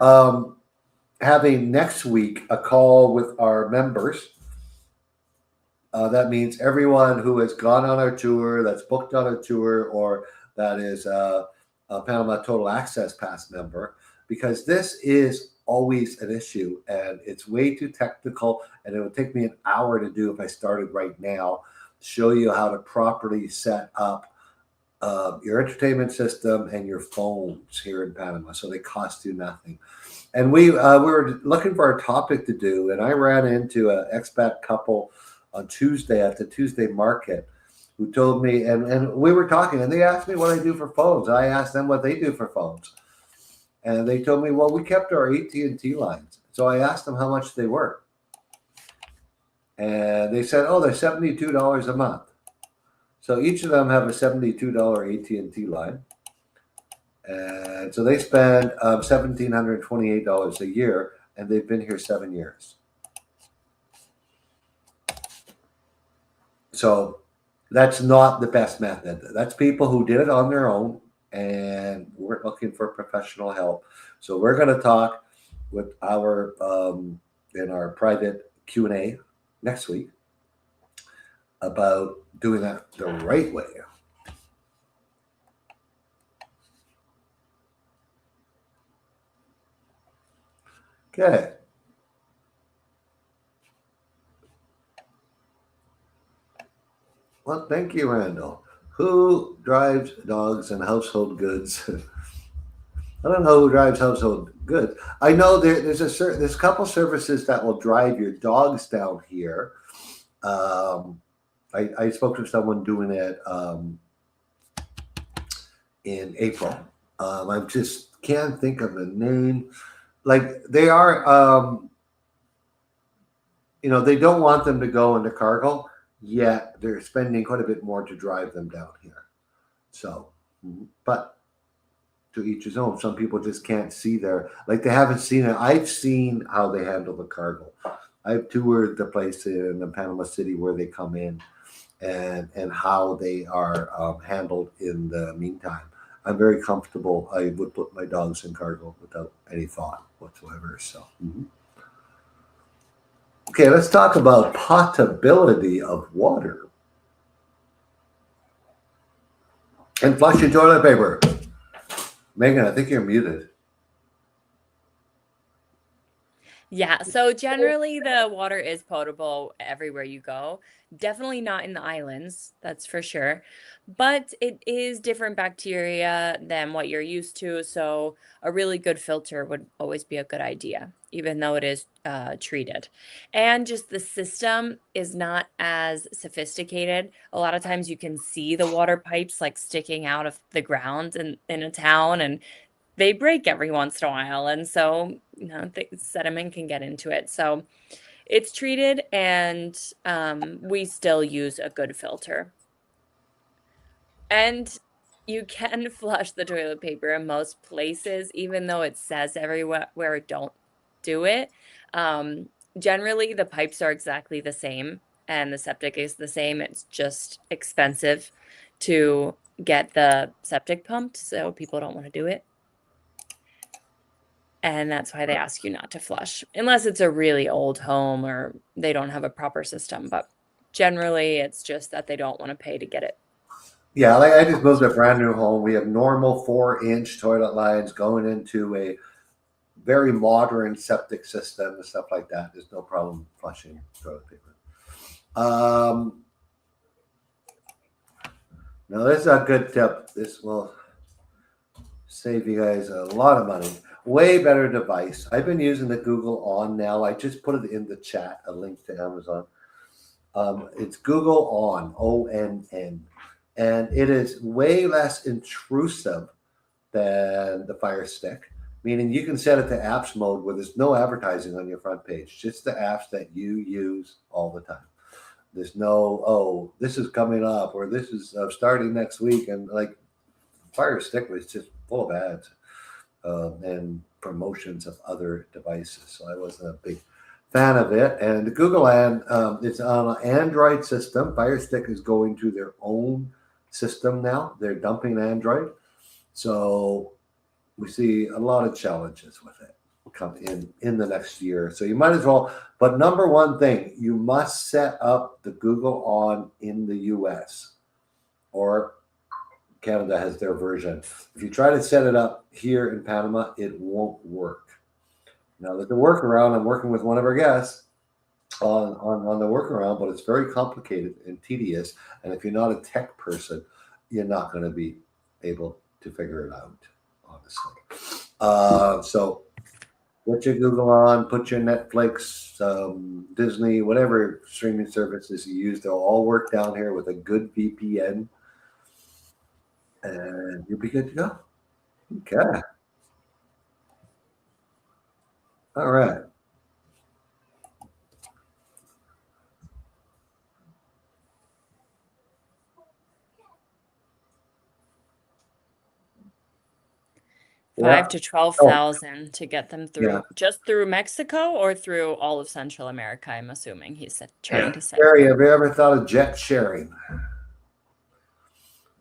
Speaker 1: having next week a call with our members. That means everyone who has gone on our tour, that's booked on a tour, or that is a Panama Total Access Pass member, because this is always an issue and it's way too technical. And it would take me an hour to do if I started right now, show you how to properly set up your entertainment system and your phones here in Panama. So they cost you nothing. And we were looking for a topic to do, and I ran into an expat couple on Tuesday at the Tuesday market who told me, and we were talking, and they asked me what I do for phones. I asked them what they do for phones, and they told me, well, we kept our AT&T lines. So I asked them how much they were, and they said, oh, they're $72 a month. So each of them have a $72 AT&T line. And so they spend $1,728 a year, and they've been here 7 years. So that's not the best method. That's people who did it on their own and weren't looking for professional help. So we're going to talk with our in our private Q&A next week about doing that the right way. Okay. Well, thank you, Randall. Who drives dogs and household goods? I don't know who drives household goods. I know there's a couple services that will drive your dogs down here. I spoke to someone doing it in April. I just can't think of the name. Like they are, they don't want them to go into cargo, yet they're spending quite a bit more to drive them down here. So, but to each his own. Some people just can't see like they haven't seen it. I've seen how they handle the cargo. I've toured the place in the Panama City where they come in and how they are handled in the meantime. I'm very comfortable. I would put my dogs in cargo without any thought whatsoever. So, okay, let's talk about potability of water and flush your toilet paper. Megan, I think you're muted.
Speaker 2: Yeah, so generally the water is potable everywhere you go. Definitely not in the islands, that's for sure. But it is different bacteria than what you're used to, so a really good filter would always be a good idea, even though it is treated. And just the system is not as sophisticated. A lot of times you can see the water pipes like sticking out of the ground in a town, and they break every once in a while, and so the sediment can get into it. So it's treated, and we still use a good filter. And you can flush the toilet paper in most places, even though it says everywhere don't do it. Generally, the pipes are exactly the same and the septic is the same. It's just expensive to get the septic pumped, so people don't want to do it. And that's why they ask you not to flush, unless it's a really old home or they don't have a proper system. But generally, it's just that they don't want to pay to get it.
Speaker 1: Yeah, like I just moved a brand new home. We have normal 4-inch toilet lines going into a very modern septic system and stuff like that. There's no problem flushing toilet paper. Now this is a good tip. This will save you guys a lot of money. Way better device. I've been using the Google On now. I just put it in the chat, a link to Amazon. It's Google On, ONN. And it is way less intrusive than the Fire Stick, meaning you can set it to apps mode where there's no advertising on your front page, just the apps that you use all the time. There's no, oh, this is coming up or this is starting next week. And like Fire Stick was just full of ads and promotions of other devices. So I wasn't a big fan of it. And the Google Ad, it's on an Android system. Fire Stick is going to their own system now. They're dumping Android. So we see a lot of challenges with it come in the next year. So you might as well, but number one thing, you must set up the Google On in the US, or Canada has their version. If you try to set it up here in Panama, it won't work. Now there's a workaround. I'm working with one of our guests on the workaround, but it's very complicated and tedious. And if you're not a tech person, you're not going to be able to figure it out, honestly. So put your Google On, put your Netflix, Disney, whatever streaming services you use, they'll all work down here with a good VPN, and you'll be good to go. Okay. All right.
Speaker 2: Five to 12,000 to get them through,
Speaker 1: Yeah.
Speaker 2: just through Mexico or through all of Central America, I'm assuming he said trying to say.
Speaker 1: Harry, have you ever thought of jet sharing?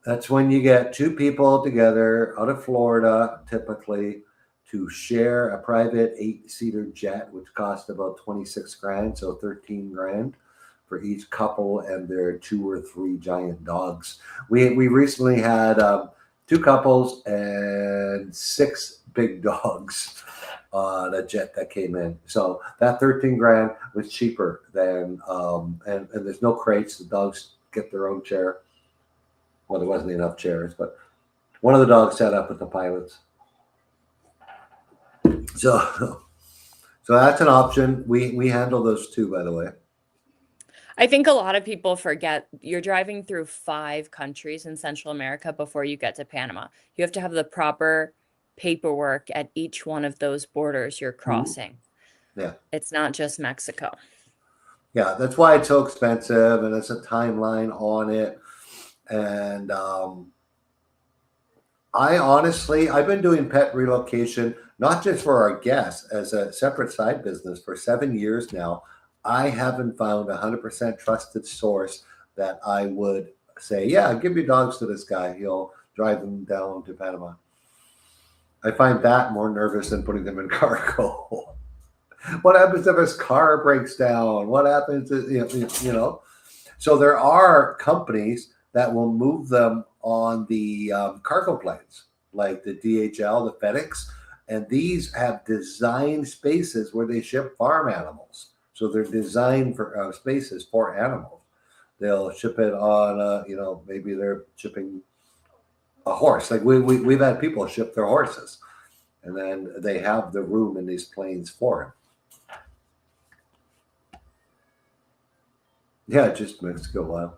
Speaker 1: That's when you get two people together out of Florida, typically, to share a private 8-seater jet, which costs about 26 grand, so 13 grand for each couple and their 2 or 3 giant dogs. We recently had 2 couples and 6 big dogs on a jet that came in. So that 13 grand was cheaper than, and there's no crates. The dogs get their own chair. Well, there wasn't enough chairs, but one of the dogs sat up with the pilots. So that's an option. We handle those too, by the way.
Speaker 2: I think a lot of people forget you're driving through 5 countries in Central America before you get to Panama. You have to have the proper paperwork at each one of those borders you're crossing.
Speaker 1: Yeah.
Speaker 2: It's not just Mexico.
Speaker 1: Yeah, that's why it's so expensive, and it's a timeline on it. And I've been doing pet relocation, not just for our guests, as a separate side business for 7 years now. I haven't found a 100% trusted source that I would say, yeah, give your dogs to this guy. He'll drive them down to Panama. I find that more nervous than putting them in cargo. What happens if his car breaks down? What happens, you know? So there are companies that will move them on the cargo planes, like the DHL, the FedEx, and these have designed spaces where they ship farm animals. So they're designed for spaces for animals. They'll ship it on, maybe they're shipping a horse. Like we've had people ship their horses, and then they have the room in these planes for it. Yeah, just Mexico. Wow.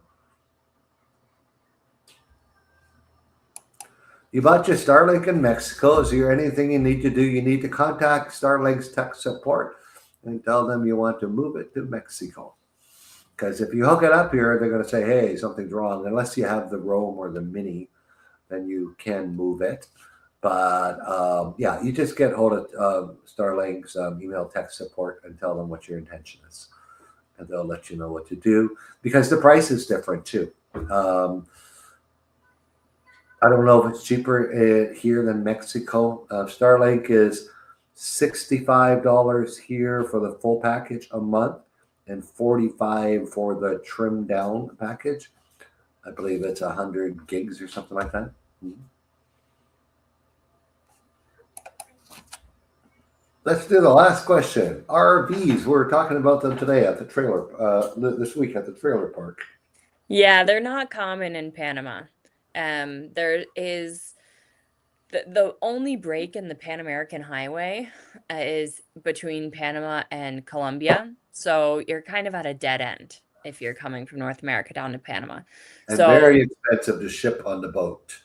Speaker 1: You bought your Starlink in Mexico. Is there anything you need to do? You need to contact Starlink's tech support and tell them you want to move it to Mexico. Because if you hook it up here, they're going to say, hey, something's wrong. Unless you have the Roam or the Mini, then you can move it. But yeah, you just get hold of Starlink's email text support and tell them what your intention is, and they'll let you know what to do because the price is different too. I don't know if it's cheaper here than Mexico. Starlink is $65 here for the full package a month, and $45 for the trimmed down package. I believe it's 100 gigs or something like that. Mm-hmm. Let's do the last question. RVs. We're talking about them today at the trailer. This week at the trailer park.
Speaker 2: Yeah, they're not common in Panama. There is the only break in the Pan American Highway is between Panama and Colombia. So you're kind of at a dead end if you're coming from North America down to Panama.
Speaker 1: And
Speaker 2: So,
Speaker 1: very expensive to ship on the boat.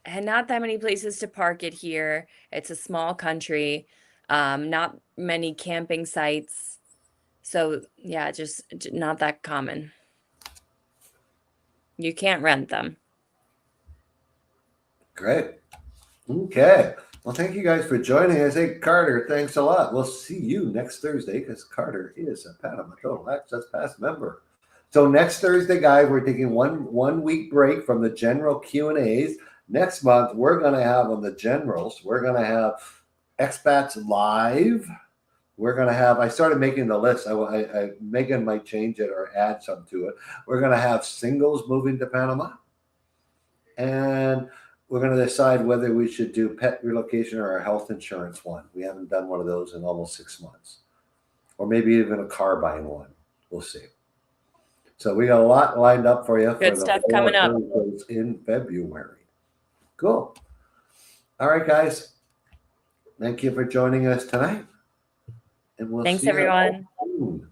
Speaker 2: and not that many places to park it here. It's a small country, not many camping sites. So, yeah, just not that common. You can't rent them.
Speaker 1: Great. Okay. Well, thank you guys for joining us. Hey, Carter, thanks a lot. We'll see you next Thursday because Carter is a Panama Total Access Pass member. So next Thursday, guys, we're taking one week break from the general Q&As. Next month, we're going to have on the generals, we're going to have Expats Live. We're going to have, I started making the list. Megan might change it or add some to it. We're going to have singles moving to Panama. And we're going to decide whether we should do pet relocation or a health insurance one. We haven't done one of those in almost 6 months. Or maybe even a car buying one. We'll see. So we got a lot lined up for you
Speaker 2: Good
Speaker 1: for
Speaker 2: stuff
Speaker 1: the
Speaker 2: coming up.
Speaker 1: in February. Cool. All right, guys. Thank you for joining us tonight. And we'll
Speaker 2: Thanks,
Speaker 1: see you
Speaker 2: everyone.
Speaker 1: soon.